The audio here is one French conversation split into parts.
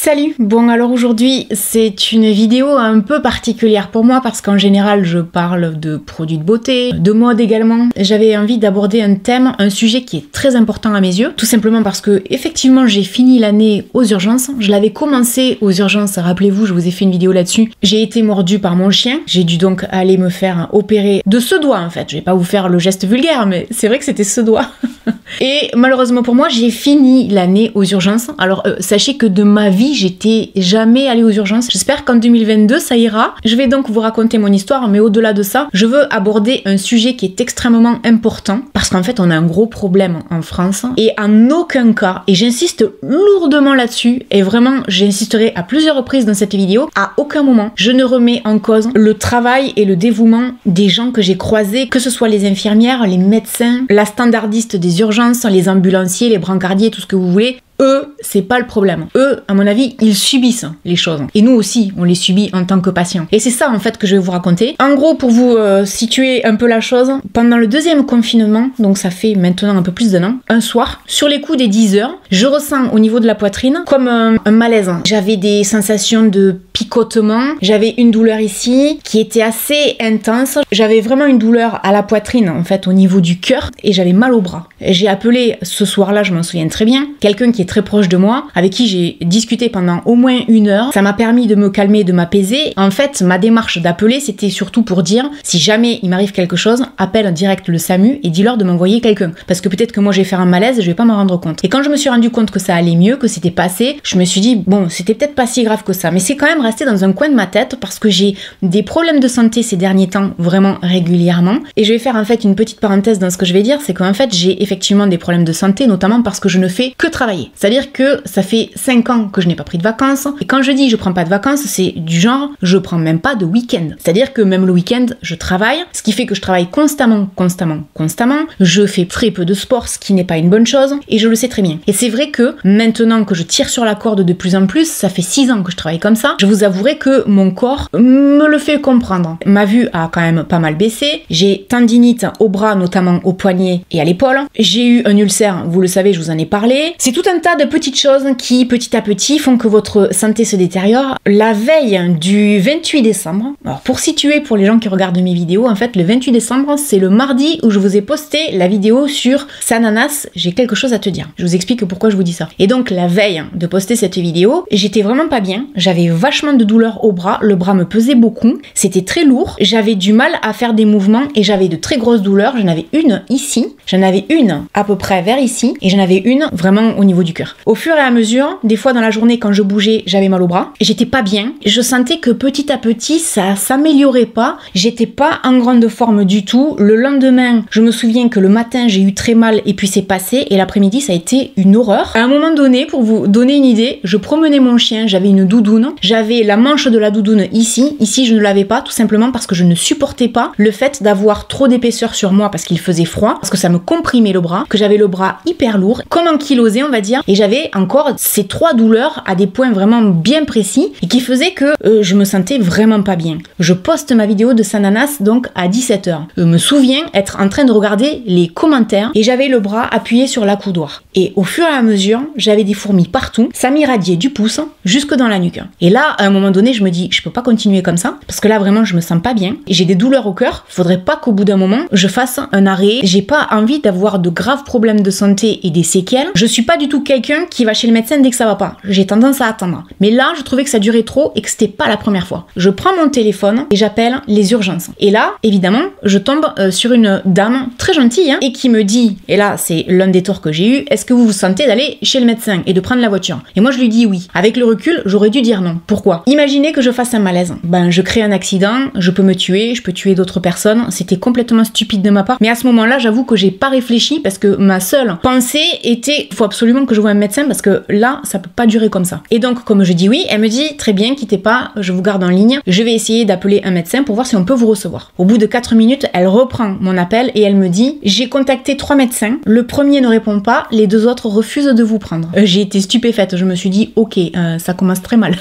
Salut! Bon alors aujourd'hui c'est une vidéo un peu particulière pour moi parce qu'en général je parle de produits de beauté, de mode également. J'avais envie d'aborder un thème, un sujet qui est très important à mes yeux, tout simplement parce que effectivement j'ai fini l'année aux urgences. Je l'avais commencé aux urgences, rappelez-vous, je vous ai fait une vidéo là-dessus. J'ai été mordue par mon chien, j'ai dû donc aller me faire opérer de ce doigt en fait. Je vais pas vous faire le geste vulgaire mais c'est vrai que c'était ce doigt. Et malheureusement pour moi j'ai fini l'année aux urgences. Alors sachez que de ma vie j'étais jamais allée aux urgences. J'espère qu'en 2022 ça ira. Je vais donc vous raconter mon histoire, mais au-delà de ça, je veux aborder un sujet qui est extrêmement important parce qu'en fait on a un gros problème en France et en aucun cas, et j'insiste lourdement là-dessus et vraiment j'insisterai à plusieurs reprises dans cette vidéo, à aucun moment je ne remets en cause le travail et le dévouement des gens que j'ai croisés, que ce soit les infirmières, les médecins, la standardiste des urgences, les ambulanciers, les brancardiers, tout ce que vous voulez. Eux, c'est pas le problème. Eux, à mon avis, ils subissent les choses. Et nous aussi, on les subit en tant que patients. Et c'est ça, en fait, que je vais vous raconter. En gros, pour vous situer un peu la chose, pendant le deuxième confinement, donc ça fait maintenant un peu plus d'un an, un soir, sur les coups des 10 heures, je ressens au niveau de la poitrine comme un malaise. J'avais des sensations de picotement, j'avais une douleur ici qui était assez intense. J'avais vraiment une douleur à la poitrine, en fait, au niveau du cœur, et j'avais mal au bras. J'ai appelé ce soir-là, je m'en souviens très bien, quelqu'un qui est très proche de moi, avec qui j'ai discuté pendant au moins 1 heure. Ça m'a permis de me calmer, de m'apaiser. En fait, ma démarche d'appeler, c'était surtout pour dire, si jamais il m'arrive quelque chose, appelle en direct le SAMU et dis-leur de m'envoyer quelqu'un. Parce que peut-être que moi, je vais faire un malaise et je vais pas m'en rendre compte. Et quand je me suis rendu compte que ça allait mieux, que c'était passé, je me suis dit, bon, c'était peut-être pas si grave que ça. Mais c'est quand même resté dans un coin de ma tête parce que j'ai des problèmes de santé ces derniers temps, vraiment régulièrement. Et je vais faire en fait une petite parenthèse dans ce que je vais dire, c'est qu'en fait, j'ai effectivement des problèmes de santé, notamment parce que je ne fais que travailler. C'est-à-dire que ça fait 5 ans que je n'ai pas pris de vacances. Et quand je dis je prends pas de vacances, c'est du genre je prends même pas de week-end. C'est-à-dire que même le week-end, je travaille. Ce qui fait que je travaille constamment. Je fais très peu de sport, ce qui n'est pas une bonne chose. Et je le sais très bien. Et c'est vrai que maintenant que je tire sur la corde de plus en plus, ça fait 6 ans que je travaille comme ça, je vous avouerai que mon corps me le fait comprendre. Ma vue a quand même pas mal baissé. J'ai tendinite au bras, notamment au poignet et à l'épaule. J'ai eu un ulcère, vous le savez, je vous en ai parlé. C'est tout un tas de petites choses qui, petit à petit, font que votre santé se détériore. La veille du 28 décembre, alors pour situer pour les gens qui regardent mes vidéos, en fait, le 28 décembre, c'est le mardi où je vous ai posté la vidéo sur Sananas, j'ai quelque chose à te dire. Je vous explique pourquoi je vous dis ça. Et donc, la veille de poster cette vidéo, j'étais vraiment pas bien. J'avais vachement de douleur au bras, le bras me pesait beaucoup, c'était très lourd, j'avais du mal à faire des mouvements et j'avais de très grosses douleurs. J'en avais une ici, j'en avais une à peu près vers ici et j'en avais une vraiment au niveau du cœur. Au fur et à mesure, des fois dans la journée quand je bougeais, j'avais mal au bras et j'étais pas bien. Je sentais que petit à petit ça s'améliorait pas, j'étais pas en grande forme du tout. Le lendemain, je me souviens que le matin j'ai eu très mal et puis c'est passé et l'après-midi ça a été une horreur. À un moment donné, pour vous donner une idée, je promenais mon chien, j'avais une doudoune, j'avais la manche de la doudoune ici je ne l'avais pas tout simplement parce que je ne supportais pas le fait d'avoir trop d'épaisseur sur moi parce qu'il faisait froid, parce que ça me comprimait le bras, que j'avais le bras hyper lourd, comme ankylosé on va dire, et j'avais encore ces 3 douleurs à des points vraiment bien précis et qui faisaient que je me sentais vraiment pas bien. Je poste ma vidéo de Sananas donc à 17h. Je me souviens être en train de regarder les commentaires et j'avais le bras appuyé sur l'accoudoir. Et au fur et à mesure, j'avais des fourmis partout, ça m'irradiait du pouce jusque dans la nuque. Et là, à un moment donné, je me dis, je peux pas continuer comme ça parce que là vraiment je me sens pas bien et j'ai des douleurs au cœur. Faudrait pas qu'au bout d'un moment je fasse un arrêt. J'ai pas envie d'avoir de graves problèmes de santé et des séquelles. Je suis pas du tout quelqu'un qui va chez le médecin dès que ça va pas. J'ai tendance à attendre. Mais là, je trouvais que ça durait trop et que c'était pas la première fois. Je prends mon téléphone et j'appelle les urgences. Et là, évidemment, je tombe sur une dame très gentille et qui me dit, et là c'est l'un des torts que j'ai eu, est-ce que vous vous sentez d'aller chez le médecin et de prendre la voiture? Et moi je lui dis oui. Avec le recul, j'aurais dû dire non. Pourquoi? Imaginez que je fasse un malaise. Ben je crée un accident, je peux me tuer, je peux tuer d'autres personnes. C'était complètement stupide de ma part. Mais à ce moment-là, j'avoue que j'ai pas réfléchi parce que ma seule pensée était, faut absolument que je voie un médecin parce que là, ça peut pas durer comme ça. Et donc, comme je dis oui, elle me dit très bien, quittez pas, je vous garde en ligne. Je vais essayer d'appeler un médecin pour voir si on peut vous recevoir. Au bout de 4 minutes, elle reprend mon appel et elle me dit, j'ai contacté 3 médecins. Le premier ne répond pas, les 2 autres refusent de vous prendre. J'ai été stupéfaite. Je me suis dit, ok, ça commence très mal.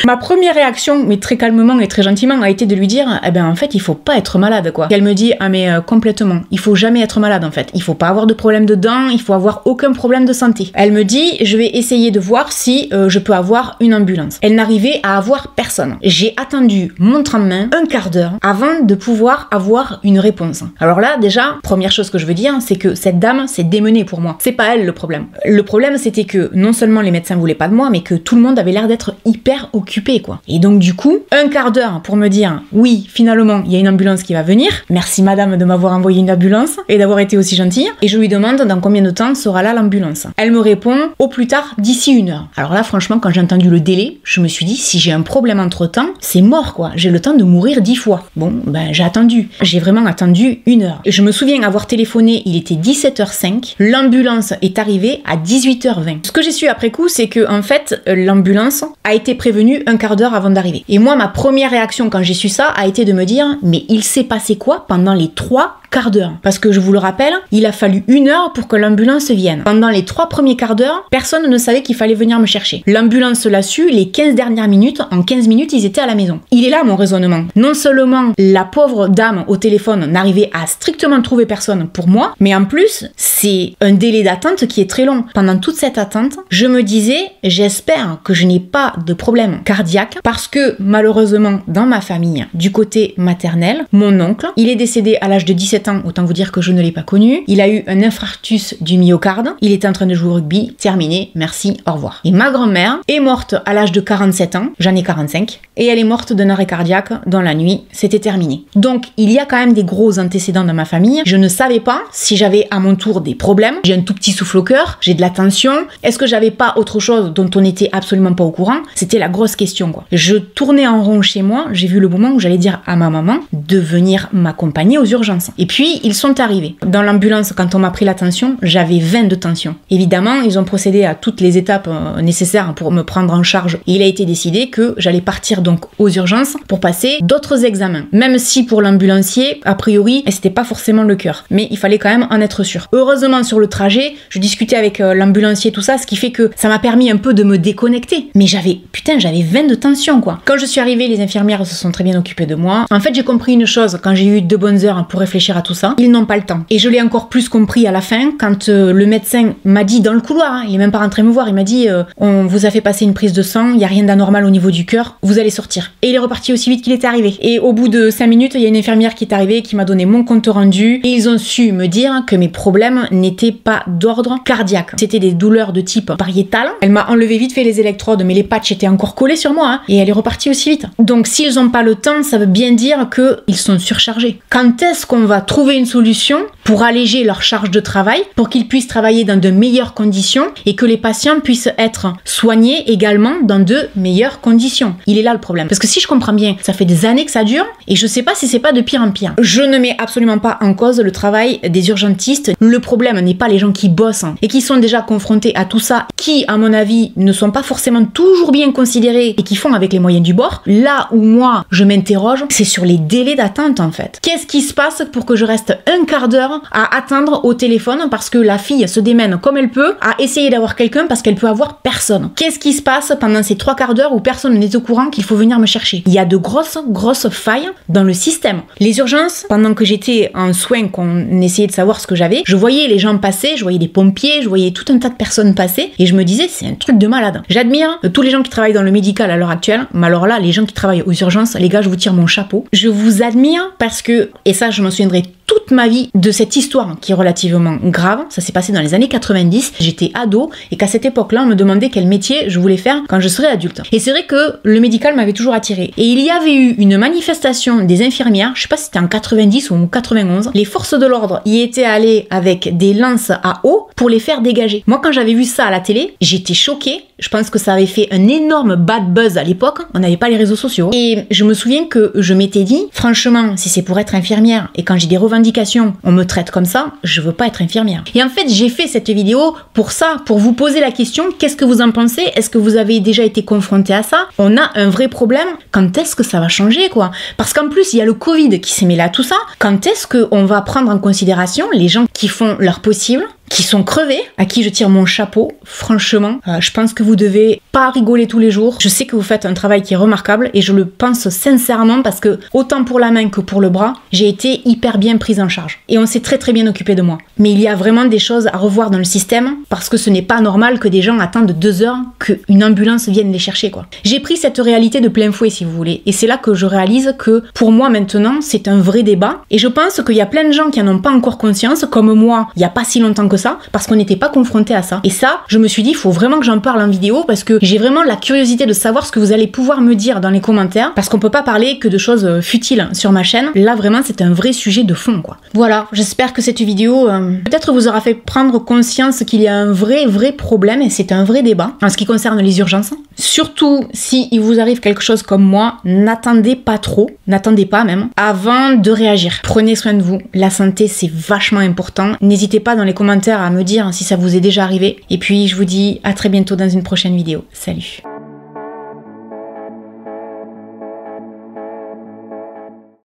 Ma première réaction, mais très calmement et très gentiment, a été de lui dire, eh ben en fait, il faut pas être malade, quoi. Et elle me dit, ah mais complètement, il faut jamais être malade en fait. Il faut pas avoir de problème de dents, il faut avoir aucun problème de santé. Elle me me dit, je vais essayer de voir si je peux avoir une ambulance. Elle n'arrivait à avoir personne. J'ai attendu, montre en main, un quart d'heure avant de pouvoir avoir une réponse. Alors là, déjà, première chose que je veux dire, c'est que cette dame s'est démenée pour moi. C'est pas elle le problème. Le problème, c'était que non seulement les médecins voulaient pas de moi, mais que tout le monde avait l'air d'être hyper occupé, quoi. Et donc, du coup, un quart d'heure pour me dire, oui, finalement, il y a une ambulance qui va venir. Merci madame de m'avoir envoyé une ambulance et d'avoir été aussi gentille. Et je lui demande dans combien de temps sera là l'ambulance. Elle me répond, au plus tard, d'ici 1 heure. Alors là, franchement, quand j'ai entendu le délai, je me suis dit, si j'ai un problème entre temps, c'est mort, quoi. J'ai le temps de mourir 10 fois. Bon, ben, j'ai attendu. J'ai vraiment attendu 1 heure. Et je me souviens avoir téléphoné, il était 17h05. L'ambulance est arrivée à 18h20. Ce que j'ai su après coup, c'est que, en fait, l'ambulance a été prévenue un quart d'heure avant d'arriver. Et moi, ma première réaction quand j'ai su ça a été de me dire, mais il s'est passé quoi pendant les 3 quarts d'heure? Parce que je vous le rappelle, il a fallu 1 heure pour que l'ambulance vienne. Pendant les 3 premiers quarts d'heure, personne ne savait qu'il fallait venir me chercher. L'ambulance l'a su, les 15 dernières minutes, en 15 minutes, ils étaient à la maison. Il est là mon raisonnement. Non seulement la pauvre dame au téléphone n'arrivait à strictement trouver personne pour moi, mais en plus, c'est un délai d'attente qui est très long. Pendant toute cette attente, je me disais, j'espère que je n'ai pas de problème cardiaque parce que malheureusement, dans ma famille, du côté maternel, mon oncle, il est décédé à l'âge de 17 ans, autant vous dire que je ne l'ai pas connu. Il a eu un infarctus du myocarde. Il était en train de jouer au rugby. Terminé. Merci. Au revoir. Et ma grand-mère est morte à l'âge de 47 ans. J'en ai 45. Et elle est morte d'un arrêt cardiaque dans la nuit. C'était terminé. Donc, il y a quand même des gros antécédents dans ma famille. Je ne savais pas si j'avais à mon tour des problèmes. J'ai un tout petit souffle au cœur. J'ai de la tension. Est-ce que j'avais pas autre chose dont on n'était absolument pas au courant? C'était la grosse question, quoi. Je tournais en rond chez moi. J'ai vu le moment où j'allais dire à ma maman de venir m'accompagner aux urgences. Et puis, ils sont arrivés. Dans l'ambulance, quand on m'a pris la tension, j'avais 20 de tension. Évidemment, ils ont procédé à toutes les étapes nécessaires pour me prendre en charge. Et il a été décidé que j'allais partir donc aux urgences pour passer d'autres examens. Même si pour l'ambulancier, a priori, c'était pas forcément le cœur. Mais il fallait quand même en être sûr. Heureusement, sur le trajet, je discutais avec l'ambulancier, tout ça, ce qui fait que ça m'a permis un peu de me déconnecter. Mais j'avais 20 de tension, quoi. Quand je suis arrivée, les infirmières se sont très bien occupées de moi. En fait, j'ai compris une chose quand j'ai eu 2 bonnes heures pour réfléchir à tout ça. Ils n'ont pas le temps. Et je l'ai encore plus compris à la fin quand le médecin m'a dit dans le couloir, hein, il est même pas rentré me voir, il m'a dit on vous a fait passer une prise de sang, il n'y a rien d'anormal au niveau du cœur, vous allez sortir. Et il est reparti aussi vite qu'il était arrivé. Et au bout de 5 minutes, il y a une infirmière qui est arrivée, qui m'a donné mon compte rendu et ils ont su me dire que mes problèmes n'étaient pas d'ordre cardiaque. C'était des douleurs de type pariétal. Elle m'a enlevé vite fait les électrodes, mais les patchs étaient encore collés sur moi, hein, et elle est repartie aussi vite. Donc s'ils n'ont pas le temps, ça veut bien dire qu'ils sont surchargés. Quand est-ce qu'on va trouver une solution pour alléger leur charge de travail, pour qu'ils puissent travailler dans de meilleures conditions et que les patients puissent être soignés également dans de meilleures conditions? Il est là le problème. Parce que si je comprends bien, ça fait des années que ça dure et je sais pas si c'est pas de pire en pire. Je ne mets absolument pas en cause le travail des urgentistes. Le problème n'est pas les gens qui bossent et qui sont déjà confrontés à tout ça, qui, à mon avis, ne sont pas forcément toujours bien considérés et qui font avec les moyens du bord. Là où moi, je m'interroge, c'est sur les délais d'attente en fait. Qu'est-ce qui se passe pour que je reste un quart d'heure à attendre au téléphone parce que la fille se démène comme elle peut à essayer d'avoir quelqu'un parce qu'elle peut avoir personne? Qu'est-ce qui se passe pendant ces 3 quarts d'heure où personne n'est au courant qu'il faut venir me chercher? Il y a de grosses failles dans le système. Les urgences, pendant que j'étais en soins, qu'on essayait de savoir ce que j'avais, je voyais les gens passer, je voyais des pompiers, je voyais tout un tas de personnes passer et je me disais c'est un truc de malade. J'admire tous les gens qui travaillent dans le médical à l'heure actuelle, mais alors là, les gens qui travaillent aux urgences, les gars, je vous tire mon chapeau. Je vous admire parce que, et ça je m'en souviendrai toute ma vie de cette histoire qui est relativement grave. Ça s'est passé dans les années 90. J'étais ado et qu'à cette époque-là, on me demandait quel métier je voulais faire quand je serais adulte. Et c'est vrai que le médical m'avait toujours attiré. Et il y avait eu une manifestation des infirmières, je sais pas si c'était en 90 ou en 91. Les forces de l'ordre y étaient allées avec des lances à eau pour les faire dégager. Moi, quand j'avais vu ça à la télé, j'étais choquée. Je pense que ça avait fait un énorme bad buzz à l'époque. On n'avait pas les réseaux sociaux. Et je me souviens que je m'étais dit, franchement, si c'est pour être infirmière et quand j'ai des revendications, on me traite comme ça, je veux pas être infirmière. Et en fait, j'ai fait cette vidéo pour ça, pour vous poser la question, qu'est-ce que vous en pensez? Est-ce que vous avez déjà été confronté à ça? On a un vrai problème. Quand est-ce que ça va changer, quoi? Parce qu'en plus, il y a le Covid qui s'est mêlé à tout ça. Quand est-ce qu'on va prendre en considération les gens qui font leur possible, qui sont crevés, à qui je tire mon chapeau, franchement. Je pense que vous devez pas rigoler tous les jours. Je sais que vous faites un travail qui est remarquable et je le pense sincèrement parce que autant pour la main que pour le bras, j'ai été hyper bien prise en charge. Et on s'est très très bien occupé de moi. Mais il y a vraiment des choses à revoir dans le système parce que ce n'est pas normal que des gens attendent 2 heures qu'une ambulance vienne les chercher, quoi. J'ai pris cette réalité de plein fouet, si vous voulez. Et c'est là que je réalise que pour moi maintenant, c'est un vrai débat. Et je pense qu'il y a plein de gens qui n'en ont pas encore conscience, comme moi, il n'y a pas si longtemps que ça, parce qu'on n'était pas confrontés à ça. Et ça, je me suis dit, il faut vraiment que j'en parle en vidéo parce que j'ai vraiment la curiosité de savoir ce que vous allez pouvoir me dire dans les commentaires, parce qu'on peut pas parler que de choses futiles sur ma chaîne. Là, vraiment, c'est un vrai sujet de fond, quoi. Voilà, j'espère que cette vidéo peut-être vous aura fait prendre conscience qu'il y a un vrai problème et c'est un vrai débat en ce qui concerne les urgences. Surtout si il vous arrive quelque chose comme moi, n'attendez pas trop, n'attendez pas même, avant de réagir. Prenez soin de vous, la santé c'est vachement important. N'hésitez pas dans les commentaires à me dire si ça vous est déjà arrivé. Et puis je vous dis à très bientôt dans une prochaine vidéo. Salut!